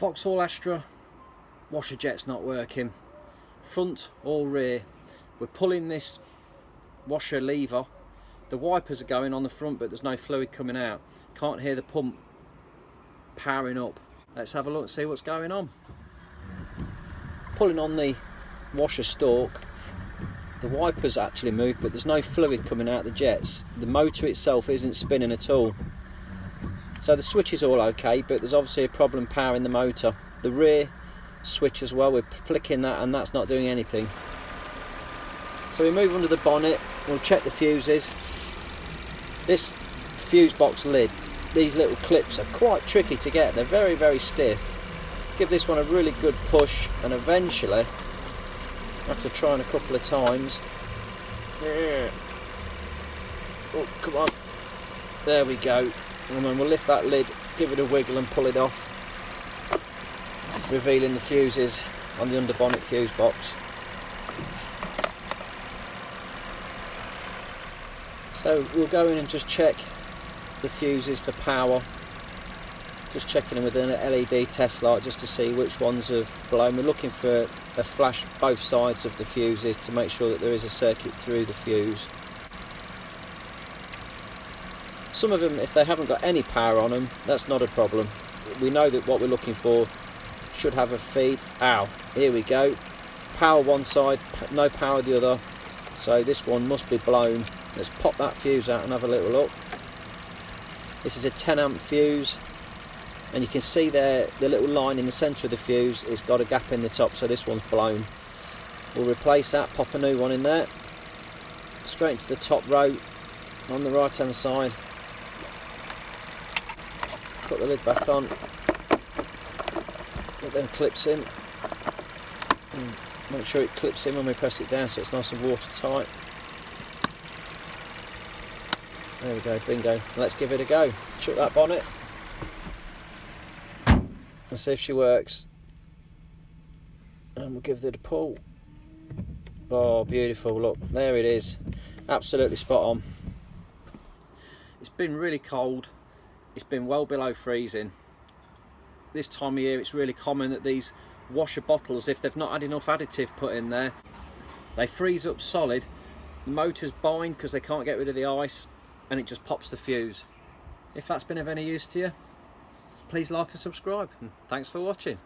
Vauxhall Astra washer jet's not working, front or rear. We're pulling this washer lever, the wipers are going on the front but there's no fluid coming out. Can't hear the pump powering up. Let's have a look and see what's going on. Pulling on the washer stalk, the wipers actually move but there's no fluid coming out the jets. The motor itself isn't spinning at all. So the switch is all okay, but there's obviously a problem powering the motor. The rear switch as well, we're flicking that and that's not doing anything. So we move under the bonnet, we'll check the fuses. This fuse box lid, these little clips are quite tricky to get, they're very, very stiff. Give this one a really good push and eventually, after trying a couple of times, oh come on, there we go. And then we'll lift that lid, give it a wiggle and pull it off, revealing the fuses on the under bonnet fuse box. So we'll go in and just check the fuses for power, just checking them with an LED test light just to see which ones have blown. We're looking for a flash both sides of the fuses to make sure that there is a circuit through the fuse. Some of them, if they haven't got any power on them, that's not a problem. We know that what we're looking for should have a feed. Ow, here we go. Power one side, no power the other. So this one must be blown. Let's pop that fuse out and have a little look. This is a 10 amp fuse. And you can see there, the little line in the centre of the fuse, it's got a gap in the top, so this one's blown. We'll replace that, pop a new one in there. Straight into the top row on the right hand side. Put the lid back on, get them clips in, and make sure it clips in when we press it down so it's nice and watertight. There we go, bingo. Let's give it a go. Chuck that bonnet and see if she works. And we'll give it a pull. Oh, beautiful, look, there it is. Absolutely spot on. It's been really cold. It's been well below freezing. This time of year it's really common that these washer bottles, if they've not had enough additive put in there, they freeze up solid, the motors bind because they can't get rid of the ice and it just pops the fuse. If that's been of any use to you, please like and subscribe. Thanks for watching.